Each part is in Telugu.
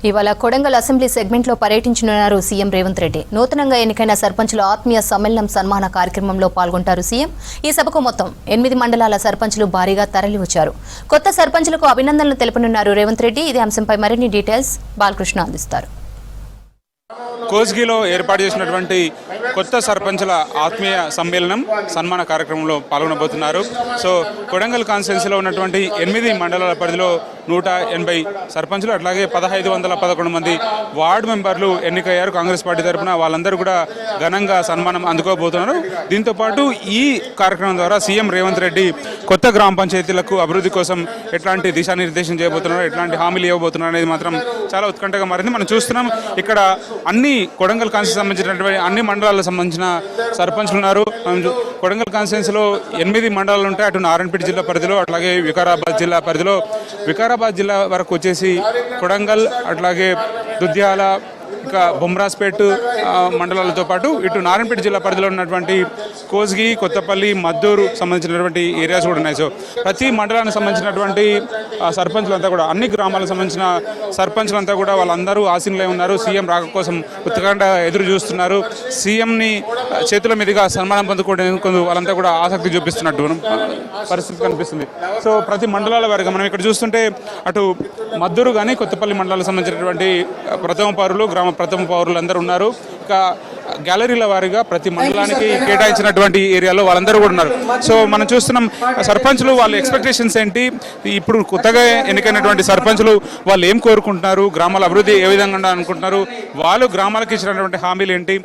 ఇవాళ కొడంగల్ అసెంబ్లీ సెగ్మెంట్లో పర్యటించనున్నారు సీఎం రేవంత్ రెడ్డి. నూతనంగా ఎన్నికైన సర్పంచుల ఆత్మీయ సమ్మేళనం సన్మాన కార్యక్రమంలో పాల్గొంటారు సీఎం. ఈ సభకు మొత్తం 8 మండలాల సర్పంచులు భారీగా తరలివచ్చారు. కొత్త సర్పంచులకు అభినందనలు తెలుపనున్నారు రేవంత్ రెడ్డి. ఇదే అంశంపై మరిన్ని డీటెయిల్స్ బాలకృష్ణ అందిస్తారు. కోస్గిలో ఏర్పాటు చేసినటువంటి కొత్త సర్పంచుల ఆత్మీయ సమ్మేళనం సన్మాన కార్యక్రమంలో పాల్గొనబోతున్నారు. సో కొడంగల్ కాన్స్టిట్యున్సీలో ఉన్నటువంటి 8 మండలాల పరిధిలో 180 సర్పంచులు, అట్లాగే 1511 మంది వార్డు మెంబర్లు ఎన్నికయ్యారు కాంగ్రెస్ పార్టీ తరఫున. వాళ్ళందరూ కూడా ఘనంగా సన్మానం అందుకోబోతున్నారు. దీంతోపాటు ఈ కార్యక్రమం ద్వారా సీఎం రేవంత్ రెడ్డి కొత్త గ్రామ పంచాయతీలకు అభివృద్ధి కోసం ఎట్లాంటి దిశానిర్దేశం చేయబోతున్నారు, ఎట్లాంటి హామీలు ఇవ్వబోతున్నారు అనేది మాత్రం చాలా ఉత్కంఠగా మారింది. మనం చూస్తున్నాం ఇక్కడ అన్ని కొడంగల్ కాన్స్టిట్యూన్సీ సంబంధించినటువంటి అన్ని మండలాలకు సంబంధించిన సర్పంచ్లు ఉన్నారు. కొడంగల్ కాన్స్టిట్యూన్సీలో 8 మండలాలు ఉంటాయి. అటు నారాయణపేట జిల్లా పరిధిలో, అట్లాగే వికారాబాద్ జిల్లా పరిధిలో. వికారాబాద్ జిల్లా వరకు వచ్చేసి కొడంగల్, అట్లాగే దుద్యాల, ఇంకా బొమ్రాజ్పేట్ మండలాలతో పాటు ఇటు నారాయణపేట జిల్లా పరిధిలో ఉన్నటువంటి కోస్గి, కొత్తపల్లి, మద్దూరు సంబంధించినటువంటి ఏరియాస్ కూడా ఉన్నాయి. సో ప్రతి మండలానికి సంబంధించినటువంటి సర్పంచులంతా కూడా, అన్ని గ్రామాలకు సంబంధించిన సర్పంచులంతా కూడా వాళ్ళందరూ ఆసీనులై ఉన్నారు. సీఎం రాక కోసం ఉత్కంఠ ఎదురు చూస్తున్నారు. సీఎంని చేతుల మీదుగా సన్మానం పొందుకోవడానికి వాళ్ళంతా కూడా ఆసక్తి చూపిస్తున్నట్టు పరిస్థితి కనిపిస్తుంది. సో ప్రతి మండలాల వారిగా మనం ఇక్కడ చూస్తుంటే అటు మద్దూరు కానీ కొత్తపల్లి మండలాలకు సంబంధించినటువంటి ప్రథమ పౌరులు అందరూ ఉన్నారు. ఇక గ్యాలరీల వారీగా ప్రతి మండలానికి కేటాయించినటువంటి ఏరియాలో వాళ్ళందరూ కూడా ఉన్నారు. సో మనం చూస్తున్నాం సర్పంచులు వాళ్ళ ఎక్స్పెక్టేషన్స్ ఏంటి, ఇప్పుడు కొత్తగా ఎన్నికైనటువంటి సర్పంచులు వాళ్ళు ఏం కోరుకుంటున్నారు, గ్రామాల అభివృద్ధి ఏ విధంగా అనుకుంటున్నారు, వాళ్ళు గ్రామాలకు ఇచ్చినటువంటి హామీలు ఏంటి,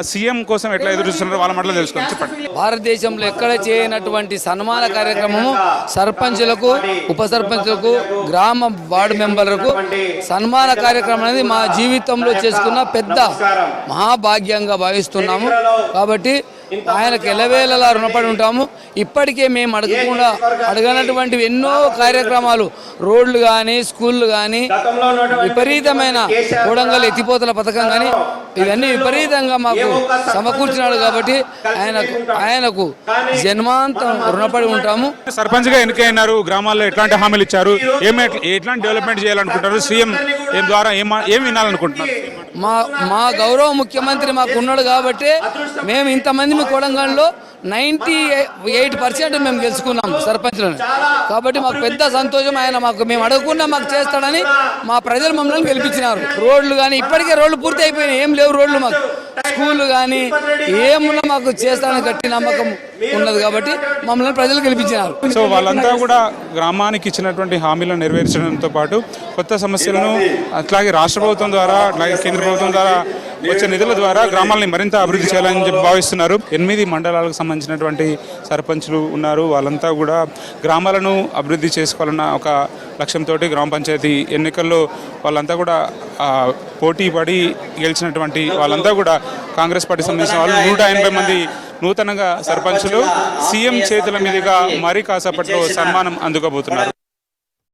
సీఎం కోసం ఎట్లా ఎదురు చూస్తున్నారు, వాళ్ళ మాటలు తెలుసుకోండి. చెప్పండి. భారతదేశంలో ఎక్కడ చేయనటువంటి సన్మాన కార్యక్రమము సర్పంచులకు, ఉప సర్పంచులకు, గ్రామ వార్డు మెంబర్లకు సన్మాన కార్యక్రమం అనేది మా జీవితంలో చేసుకున్న పెద్ద మహాభాగ్యంగా భావిస్తున్నాము. కాబట్టి ఆయనకు ఎల్లవేళలా రుణపడి ఉంటాము. ఇప్పటికే మేము అడగనటువంటి ఎన్నో కార్యక్రమాలు, రోడ్లు కానీ, స్కూళ్ళు కానీ, విపరీతమైన కొడంగల్ ఎత్తిపోతల పథకం కానీ, ఇవన్నీ విపరీతంగా మాకు సమకూర్చినాడు. కాబట్టి ఆయనకు జన్మాంతం రుణపడి ఉంటాము. సర్పంచ్గా ఎన్నికైనారు, గ్రామాల్లో ఎట్లాంటి హామీలు ఇచ్చారు, ఎట్లాంటి డెవలప్మెంట్ చేయాలనుకుంటారు, సీఎం ద్వారా ఏం వినాలనుకుంటున్నారు? మా గౌరవ ముఖ్యమంత్రి మాకు ఉన్నాడు కాబట్టి మేము ఇంతమంది మీ కొడంగల్లో 98% మేము గెలుచుకున్నాం సర్పంచ్లను. కాబట్టి మాకు పెద్ద సంతోషం. ఆయన మేము అడగకుండా మాకు చేస్తాడని మా ప్రజలు మమ్మల్ని గెలిపించినారు. రోడ్లు కానీ ఇప్పటికే రోడ్లు పూర్తి అయిపోయినాయి, ఏం లేవు రోడ్లు. మాకు స్కూళ్ళు కానీ ఏమున్నా మాకు చేస్తాడని గట్టి నమ్మకం ఉన్నది కాబట్టి మమ్మల్ని ప్రజలు గెలిపించినారు. సో వాళ్ళంతా కూడా గ్రామానికి ఇచ్చినటువంటి హామీలను నెరవేర్చడంతో పాటు కొత్త సమస్యలను, అట్లాగే రాష్ట్ర ప్రభుత్వం ద్వారా, అట్లాగే కేంద్ర ప్రభుత్వం ద్వారా వచ్చే నిధుల ద్వారా గ్రామాలని మరింత అభివృద్ధి చేయాలని చెప్పి భావిస్తున్నారు. 8 మండలాలకు సంబంధించినటువంటి సర్పంచులు ఉన్నారు. వాళ్ళంతా కూడా గ్రామాలను అభివృద్ధి చేసుకోవాలన్న ఒక లక్ష్యంతో గ్రామ పంచాయతీ ఎన్నికల్లో వాళ్ళంతా కూడా పోటీ పడి గెలిచినటువంటి వాళ్ళంతా కూడా కాంగ్రెస్ పార్టీ సంబంధించిన వాళ్ళు 180 మంది నూతనంగా సర్పంచులు సీఎం చేతుల మీదుగా మరీ కాసేపట్లో సన్మానం అందుకోబోతున్నారు.